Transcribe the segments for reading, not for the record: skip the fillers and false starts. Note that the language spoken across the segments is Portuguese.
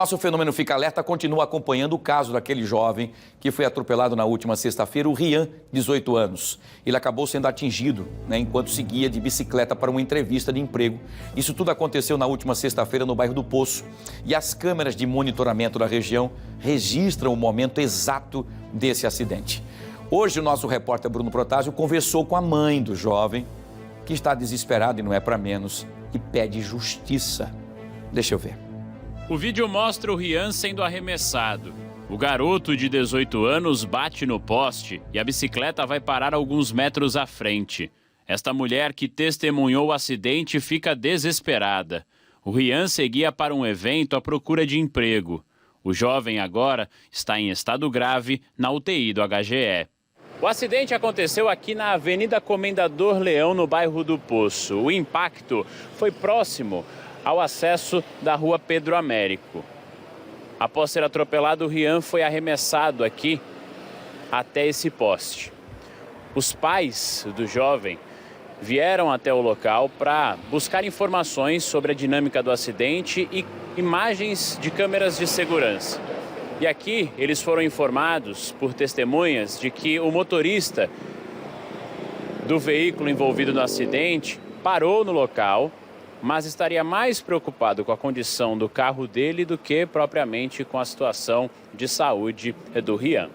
Nosso Fenômeno Fica Alerta continua acompanhando o caso daquele jovem que foi atropelado na última sexta-feira, o Rian, 18 anos. Ele acabou sendo atingido, enquanto seguia de bicicleta para uma entrevista de emprego. Isso tudo aconteceu na última sexta-feira no bairro do Poço. E as câmeras de monitoramento da região registram o momento exato desse acidente. Hoje o nosso repórter Bruno Protásio conversou com a mãe do jovem, que está desesperada e não é para menos, e pede justiça. Deixa eu ver. O vídeo mostra o Rian sendo arremessado. O garoto de 18 anos bate no poste e a bicicleta vai parar alguns metros à frente. Esta mulher que testemunhou o acidente fica desesperada. O Rian seguia para um evento à procura de emprego. O jovem agora está em estado grave na UTI do HGE. O acidente aconteceu aqui na Avenida Comendador Leão, no bairro do Poço. O impacto foi próximo ao acesso da Rua Pedro Américo. Após ser atropelado, o Rian foi arremessado aqui até esse poste. Os pais do jovem vieram até o local para buscar informações sobre a dinâmica do acidente e imagens de câmeras de segurança. E aqui eles foram informados por testemunhas de que o motorista do veículo envolvido no acidente parou no local, mas estaria mais preocupado com a condição do carro dele do que propriamente com a situação de saúde do Rian.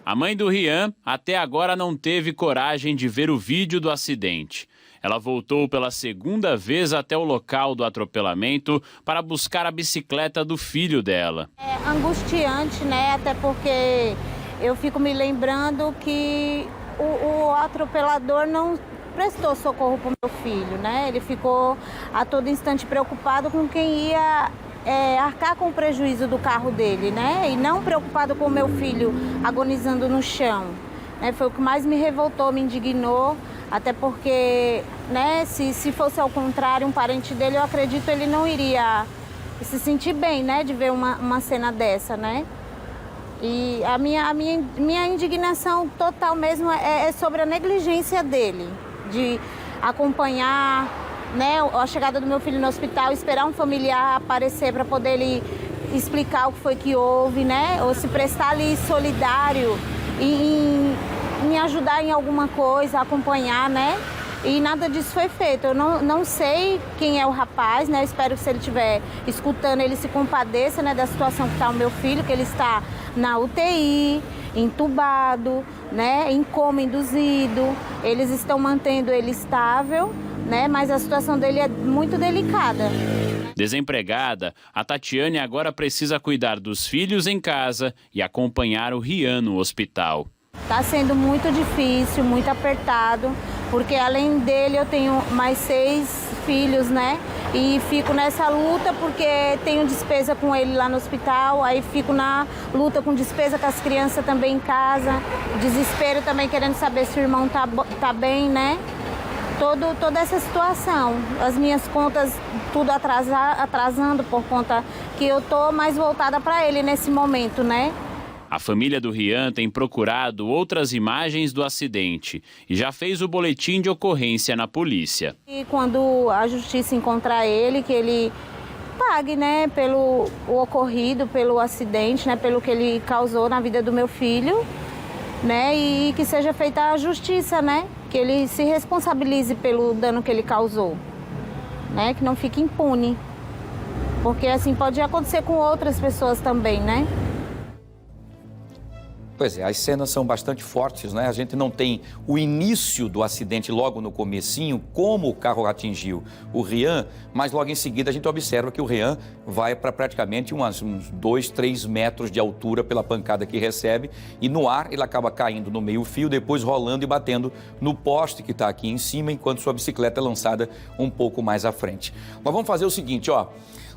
A mãe do Rian até agora não teve coragem de ver o vídeo do acidente. Ela voltou pela segunda vez até o local do atropelamento para buscar a bicicleta do filho dela. É angustiante, né? Até porque eu fico me lembrando que o atropelador não prestou socorro para o meu filho, né? Ele ficou a todo instante preocupado com quem ia arcar com o prejuízo do carro dele, né? E não preocupado com o meu filho agonizando no chão. Foi o que mais me revoltou, me indignou, até porque, né, se fosse ao contrário, um parente dele, eu acredito que ele não iria se sentir bem, né, de ver uma cena dessa, né? E a minha indignação total mesmo é sobre a negligência dele, de acompanhar, né, a chegada do meu filho no hospital, esperar um familiar aparecer para poder ele explicar o que foi que houve, né, ou se prestar ali solidário em ajudar em alguma coisa, acompanhar, né, e nada disso foi feito. Eu não sei quem é o rapaz, né, eu espero que se ele estiver escutando, ele se compadeça, né, da situação que está o meu filho, que ele está na UTI, entubado, né, em coma induzido. Eles estão mantendo ele estável, né, mas a situação dele é muito delicada. Desempregada, a Tatiane agora precisa cuidar dos filhos em casa e acompanhar o Rian no hospital. Está sendo muito difícil, muito apertado, porque além dele eu tenho mais 6 filhos, né? E fico nessa luta porque tenho despesa com ele lá no hospital, aí fico na luta com despesa com as crianças também em casa, desespero também querendo saber se o irmão tá bem, né? Toda essa situação, as minhas contas tudo atrasando por conta que eu tô mais voltada para ele nesse momento, né? A família do Rian tem procurado outras imagens do acidente e já fez o boletim de ocorrência na polícia. E quando a justiça encontrar ele, que ele pague, né, pelo ocorrido, pelo acidente, né, pelo que ele causou na vida do meu filho, né, e que seja feita a justiça, né, que ele se responsabilize pelo dano que ele causou, né, que não fique impune, porque assim pode acontecer com outras pessoas também, né. Pois é, as cenas são bastante fortes, né? A gente não tem o início do acidente logo no comecinho, como o carro atingiu o Rian, mas logo em seguida a gente observa que o Rian vai para praticamente uns 2, 3 metros de altura pela pancada que recebe e no ar ele acaba caindo no meio-fio, depois rolando e batendo no poste que está aqui em cima, enquanto sua bicicleta é lançada um pouco mais à frente. Nós vamos fazer o seguinte, ó,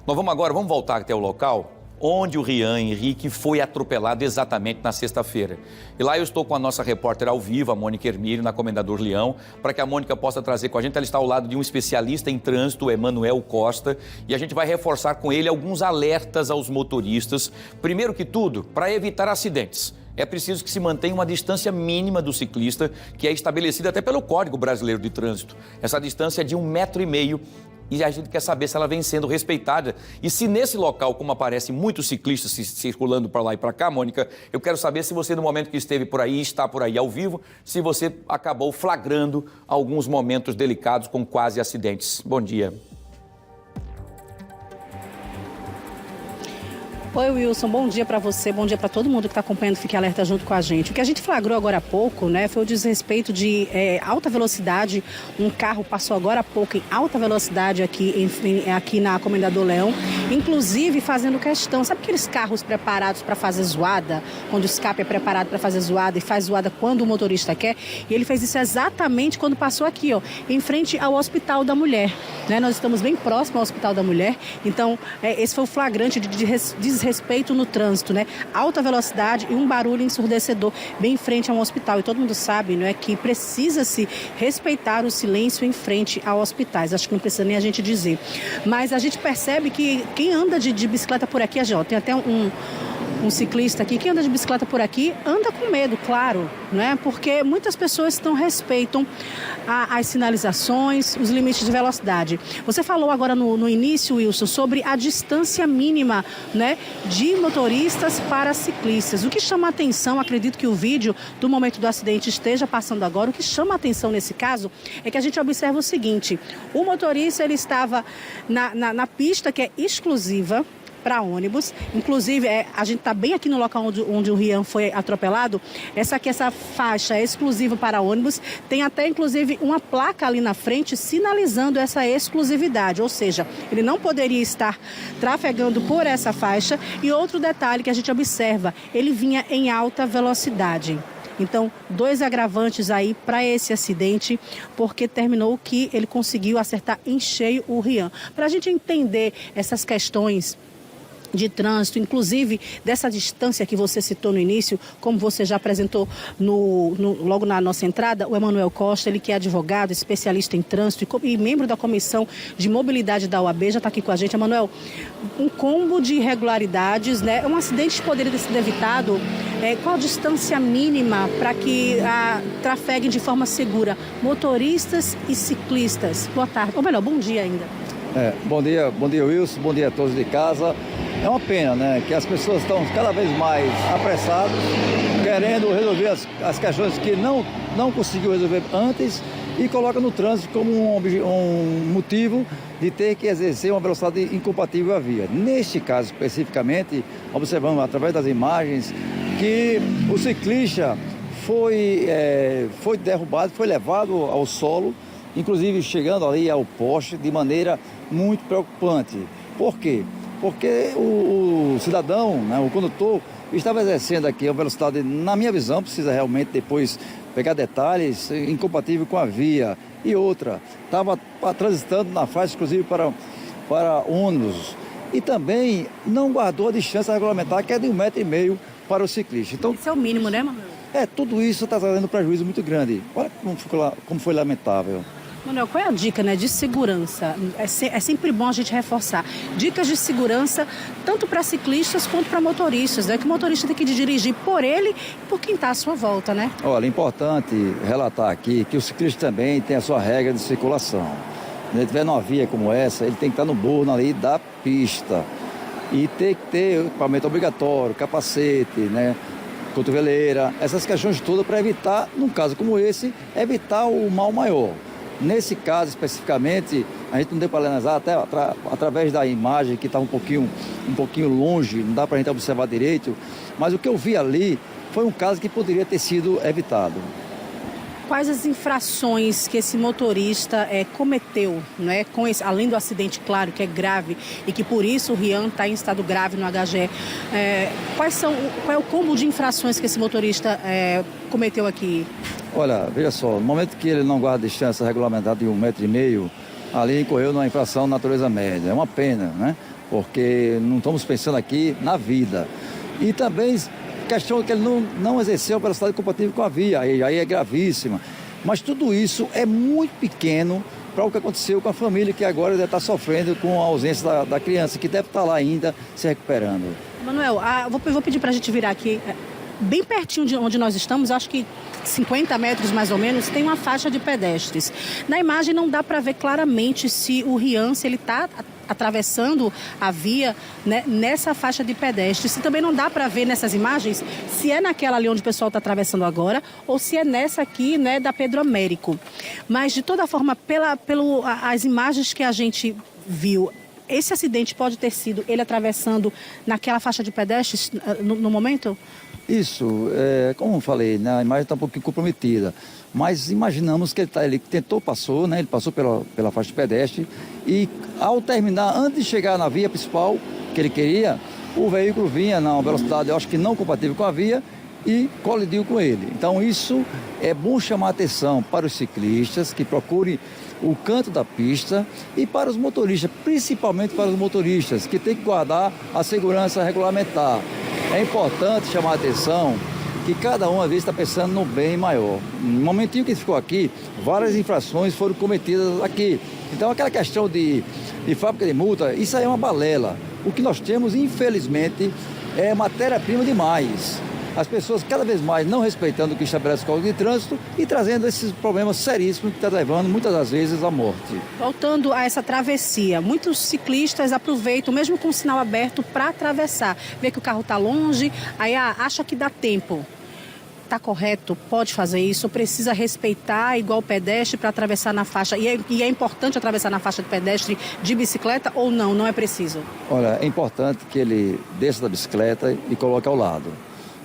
vamos voltar até o local onde o Rian Henrique foi atropelado exatamente na sexta-feira. E lá eu estou com a nossa repórter ao vivo, a Mônica Hermílio, na Comendador Leão, para que a Mônica possa trazer com a gente. Ela está ao lado de um especialista em trânsito, o Emanuel Costa, e a gente vai reforçar com ele alguns alertas aos motoristas. Primeiro que tudo, para evitar acidentes. É preciso que se mantenha uma distância mínima do ciclista, que é estabelecida até pelo Código Brasileiro de Trânsito. Essa distância é de 1,5 metro e a gente quer saber se ela vem sendo respeitada. E se nesse local, como aparece muitos ciclistas circulando para lá e para cá, Mônica, eu quero saber se você, no momento que esteve por aí, está por aí ao vivo, se você acabou flagrando alguns momentos delicados com quase acidentes. Bom dia. Oi, Wilson, bom dia para você, bom dia para todo mundo que está acompanhando, Fique Alerta junto com a gente. O que a gente flagrou agora há pouco, né, foi o desrespeito de alta velocidade. Um carro passou agora há pouco em alta velocidade aqui na Comendador Leão, inclusive fazendo questão, sabe aqueles carros preparados para fazer zoada, quando o escape é preparado para fazer zoada e faz zoada quando o motorista quer? E ele fez isso exatamente quando passou aqui, ó, em frente ao Hospital da Mulher, né? Nós estamos bem próximo ao Hospital da Mulher, então esse foi o flagrante de desrespeito no trânsito, né? Alta velocidade e um barulho ensurdecedor bem em frente a um hospital. E todo mundo sabe, não é, que precisa-se respeitar o silêncio em frente a hospitais. Acho que não precisa nem a gente dizer. Mas a gente percebe que quem anda de bicicleta por aqui, tem até um ciclista aqui, quem anda de bicicleta por aqui anda com medo, claro, né? Porque muitas pessoas não respeitam as sinalizações, os limites de velocidade. Você falou agora no início, Wilson, sobre a distância mínima, né, de motoristas para ciclistas. O que chama a atenção, acredito que o vídeo do momento do acidente esteja passando agora, o que chama a atenção nesse caso é que a gente observa o seguinte: o motorista ele estava na pista que é exclusiva para ônibus, inclusive a gente está bem aqui no local onde o Rian foi atropelado. Essa faixa é exclusiva para ônibus, tem até inclusive uma placa ali na frente sinalizando essa exclusividade, ou seja, ele não poderia estar trafegando por essa faixa. E outro detalhe que a gente observa, ele vinha em alta velocidade. Então, 2 agravantes aí para esse acidente, porque terminou que ele conseguiu acertar em cheio o Rian. Para a gente entender essas questões de trânsito, inclusive dessa distância que você citou no início, como você já apresentou logo na nossa entrada, o Emanuel Costa, ele que é advogado, especialista em trânsito e membro da Comissão de Mobilidade da OAB, já está aqui com a gente. Emanuel, um combo de irregularidades, né? Um acidente poderia ter sido evitado. Qual a distância mínima para que trafeguem de forma segura motoristas e ciclistas? Boa tarde, ou melhor, bom dia ainda. Bom dia Wilson, bom dia a todos de casa. É uma pena, né, que as pessoas estão cada vez mais apressadas, querendo resolver as questões que não conseguiu resolver antes e coloca no trânsito como um motivo de ter que exercer uma velocidade incompatível à via. Neste caso especificamente, observamos através das imagens que o ciclista foi derrubado, foi levado ao solo, inclusive chegando ali ao poste de maneira muito preocupante. Por quê? Porque o cidadão, né, o condutor, estava exercendo aqui uma velocidade, na minha visão, precisa realmente depois pegar detalhes, incompatível com a via. E outra, estava transitando na faixa exclusiva para ônibus. E também não guardou a distância regulamentar, que é de 1,5 m para o ciclista. Então, isso é o mínimo, né, Manuel? Tudo isso está trazendo um prejuízo muito grande. Olha como foi lamentável. Manuel, qual é a dica, né, de segurança? É sempre bom a gente reforçar. Dicas de segurança, tanto para ciclistas quanto para motoristas, né? Que o motorista tem que dirigir por ele e por quem está à sua volta, né? Olha, é importante relatar aqui que o ciclista também tem a sua regra de circulação. Se ele estiver numa via como essa, ele tem que estar no bordo ali da pista. E tem que ter equipamento obrigatório, capacete, né? Cotoveleira, essas questões todas para evitar, num caso como esse, evitar o mal maior. Nesse caso especificamente, a gente não deu para analisar até através da imagem que estava um pouquinho longe, não dá para a gente observar direito, mas o que eu vi ali foi um caso que poderia ter sido evitado. Quais as infrações que esse motorista cometeu, né? Além do acidente, claro, que é grave e que por isso o Rian está em estado grave no HGE, qual é o combo de infrações que esse motorista cometeu aqui? Olha, veja só, no momento que ele não guarda a distância regulamentar de 1,5 m, ali incorreu numa infração de natureza média. É uma pena, né? Porque não estamos pensando aqui na vida. E também questão que ele não exerceu a velocidade compatível com a via, aí é gravíssima. Mas tudo isso é muito pequeno para o que aconteceu com a família, que agora deve estar sofrendo com a ausência da criança, que deve estar lá ainda se recuperando. Manuel, vou pedir para a gente virar aqui, bem pertinho de onde nós estamos, acho que 50 metros mais ou menos, tem uma faixa de pedestres. Na imagem não dá para ver claramente se o Rian, se ele está atravessando a via, né, nessa faixa de pedestres. Se também não dá para ver nessas imagens se é naquela ali onde o pessoal está atravessando agora ou se é nessa aqui, né, da Pedro Américo. Mas, de toda forma, as imagens que a gente viu, esse acidente pode ter sido ele atravessando naquela faixa de pedestres no momento? Isso, como eu falei, né, a imagem está um pouquinho comprometida, mas imaginamos que ele passou, né, ele passou pela faixa de pedestre e ao terminar, antes de chegar na via principal que ele queria, o veículo vinha na velocidade, eu acho que não compatível com a via e colidiu com ele. Então isso é bom chamar a atenção para os ciclistas que procurem o canto da pista e para os motoristas, principalmente para os motoristas que têm que guardar a segurança regulamentar. É importante chamar a atenção que cada um, às vezes, está pensando no bem maior. No momentinho que ficou aqui, várias infrações foram cometidas aqui. Então, aquela questão de fábrica de multa, isso aí é uma balela. O que nós temos, infelizmente, é matéria-prima demais. As pessoas cada vez mais não respeitando o que estabelece o Código de Trânsito e trazendo esses problemas seríssimos que está levando, muitas das vezes, à morte. Voltando a essa travessia, muitos ciclistas aproveitam, mesmo com o sinal aberto, para atravessar. Vê que o carro está longe, aí acha que dá tempo. Está correto? Pode fazer isso? Precisa respeitar igual o pedestre para atravessar na faixa? E é importante atravessar na faixa de pedestre de bicicleta ou não? Não é preciso? Olha, é importante que ele desça da bicicleta e coloque ao lado,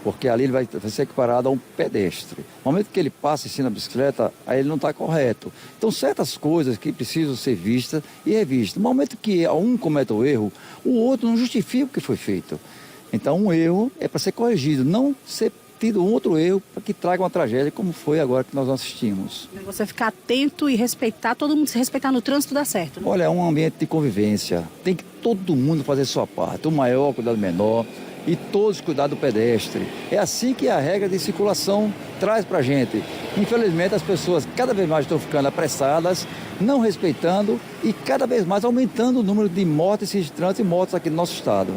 porque ali ele vai ser equiparado a um pedestre. No momento que ele passa em cima da bicicleta, aí ele não está correto. Então, certas coisas que precisam ser vistas e revistas. No momento que um comete o erro, o outro não justifica o que foi feito. Então, um erro é para ser corrigido, não ser tido um outro erro para que traga uma tragédia, como foi agora que nós assistimos. Você ficar atento e respeitar, todo mundo se respeitar no trânsito dá certo, né? Olha, é um ambiente de convivência. Tem que todo mundo fazer sua parte. O maior cuidar do menor e todos cuidar do pedestre. É assim que a regra de circulação traz para a gente. Infelizmente, as pessoas cada vez mais estão ficando apressadas, não respeitando e cada vez mais aumentando o número de mortes de trânsito e mortes aqui no nosso estado.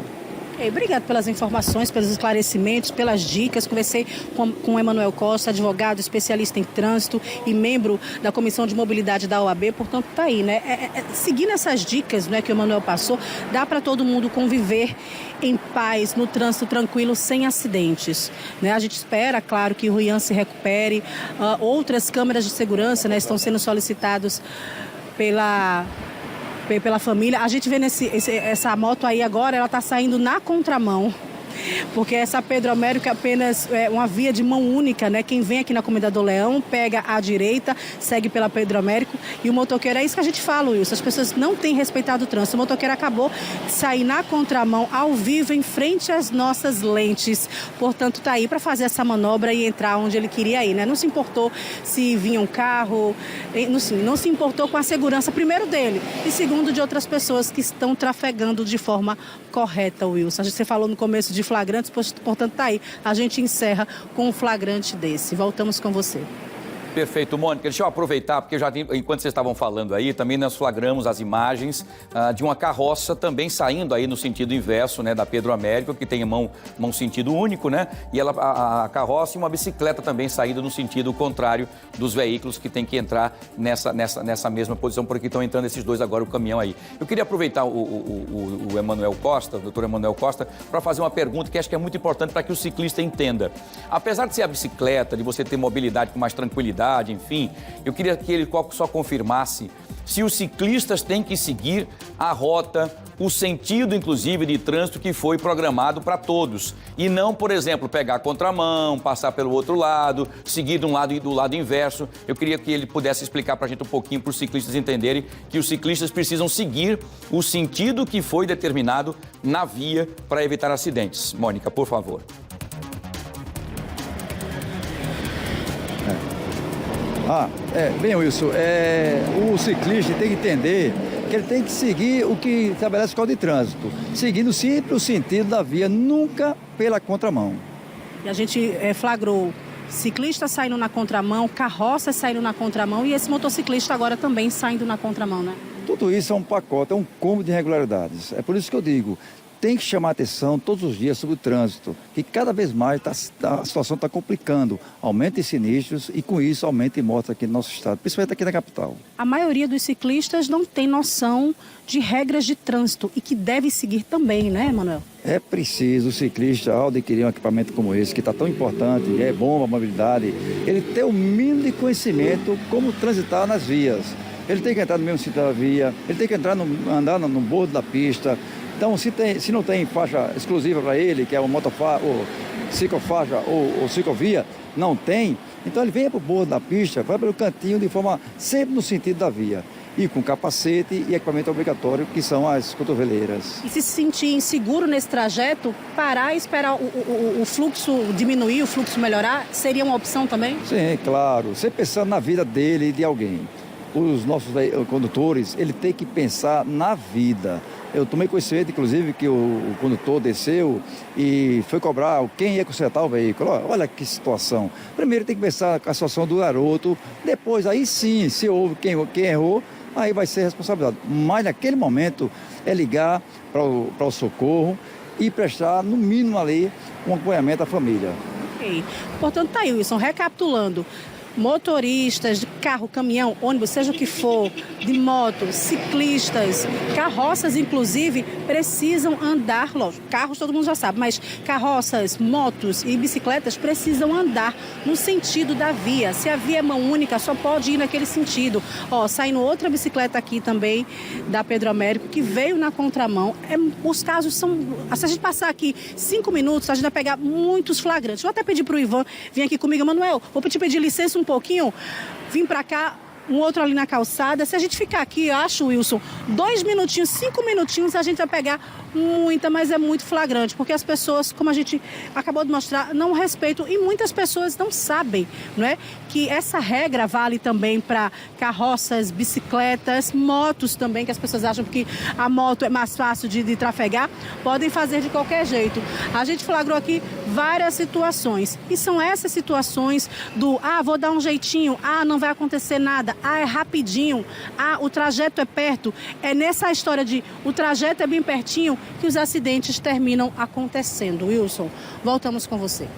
Obrigado pelas informações, pelos esclarecimentos, pelas dicas. Conversei com o Emanuel Costa, advogado, especialista em trânsito e membro da Comissão de Mobilidade da OAB. Portanto, está aí, né? Seguindo essas dicas, né, que o Emanuel passou, dá para todo mundo conviver em paz, no trânsito tranquilo, sem acidentes, né? A gente espera, claro, que o Rian se recupere. Outras câmeras de segurança, né, estão sendo solicitadas pela família. A gente vê essa moto aí agora, ela está saindo na contramão, porque essa Pedro Américo é apenas uma via de mão única, né? Quem vem aqui na Comendador Leão pega à direita, segue pela Pedro Américo e o motoqueiro, é isso que a gente fala, Wilson, as pessoas não têm respeitado o trânsito. O motoqueiro acabou de sair na contramão, ao vivo, em frente às nossas lentes. Portanto, tá aí para fazer essa manobra e entrar onde ele queria ir, né? Não se importou se vinha um carro, não se importou com a segurança, primeiro dele e segundo de outras pessoas que estão trafegando de forma correta, Wilson. Você falou no começo de flagrantes, portanto tá aí. A gente encerra com um flagrante desse. Voltamos com você. Perfeito, Mônica. Deixa eu aproveitar, porque enquanto vocês estavam falando aí, também nós flagramos as imagens de uma carroça também saindo aí no sentido inverso, né, da Pedro Américo, que tem mão sentido único, né? E a carroça e uma bicicleta também saindo no sentido contrário dos veículos que tem que entrar nessa mesma posição, porque estão entrando esses dois agora, o caminhão aí. Eu queria aproveitar o Emanuel Costa, o doutor Emanuel Costa, para fazer uma pergunta que acho que é muito importante para que o ciclista entenda. Apesar de ser a bicicleta, de você ter mobilidade com mais tranquilidade, enfim, eu queria que ele só confirmasse se os ciclistas têm que seguir a rota, o sentido, inclusive, de trânsito que foi programado para todos. E não, por exemplo, pegar a contramão, passar pelo outro lado, seguir de um lado e do lado inverso. Eu queria que ele pudesse explicar para a gente um pouquinho, para os ciclistas entenderem que os ciclistas precisam seguir o sentido que foi determinado na via para evitar acidentes. Mônica, por favor. Bem, Wilson, o ciclista tem que entender que ele tem que seguir o que estabelece o Código de Trânsito, seguindo sempre o sentido da via, nunca pela contramão. E a gente flagrou ciclistas saindo na contramão, carroças saindo na contramão e esse motociclista agora também saindo na contramão, né? Tudo isso é um pacote, é um combo de irregularidades. É por isso que eu digo, tem que chamar atenção todos os dias sobre o trânsito, que cada vez mais a situação está complicando. Aumenta em sinistros e, com isso, aumenta em mortes aqui no nosso estado, principalmente aqui na capital. A maioria dos ciclistas não tem noção de regras de trânsito e que deve seguir também, né, Manuel? É preciso o ciclista, ao adquirir um equipamento como esse, que está tão importante, é bom para a mobilidade, ele ter o mínimo de conhecimento como transitar nas vias. Ele tem que entrar no mesmo sentido da via, ele tem que andar no bordo da pista. Então, se não tem faixa exclusiva para ele, que é o ou ciclofaixa ou ciclovia, não tem, então ele vem para o bordo da pista, vai pelo cantinho de forma sempre no sentido da via. E com capacete e equipamento obrigatório, que são as cotoveleiras. E se sentir inseguro nesse trajeto, parar e esperar o fluxo diminuir, o fluxo melhorar, seria uma opção também? Sim, claro. Sempre pensando na vida dele e de alguém. Os nossos condutores, ele tem que pensar na vida. Eu tomei conhecimento, inclusive, que o condutor desceu e foi cobrar quem ia consertar o veículo. Olha que situação. Primeiro tem que pensar a situação do garoto, depois aí sim, se houve quem errou, aí vai ser responsabilidade. Mas naquele momento é ligar para o socorro e prestar, no mínimo ali, um acompanhamento à família. Ok. Portanto, tá aí, Wilson, recapitulando. Motoristas de carro, caminhão, ônibus, seja o que for, de moto, ciclistas, carroças, inclusive, precisam andar, lógico, carros todo mundo já sabe, mas carroças, motos e bicicletas precisam andar no sentido da via. Se a via é mão única, só pode ir naquele sentido. Ó, saindo outra bicicleta aqui também, da Pedro Américo, que veio na contramão. Os casos são... Se a gente passar aqui 5 minutos, a gente vai pegar muitos flagrantes. Vou até pedir para o Ivan vir aqui comigo. Manuel, vou pedir licença um pouquinho, vim para cá, um outro ali na calçada. Se a gente ficar aqui, eu acho, Wilson, 2 minutinhos, 5 minutinhos, a gente vai pegar muita, mas é muito flagrante, porque as pessoas, como a gente acabou de mostrar, não respeitam e muitas pessoas não sabem, não é? Que essa regra vale também para carroças, bicicletas, motos também, que as pessoas acham que a moto é mais fácil de trafegar, podem fazer de qualquer jeito. A gente flagrou aqui várias situações e são essas situações do, vou dar um jeitinho, não vai acontecer nada, é rapidinho, o trajeto é perto. É nessa história de o trajeto é bem pertinho que os acidentes terminam acontecendo. Wilson, voltamos com você.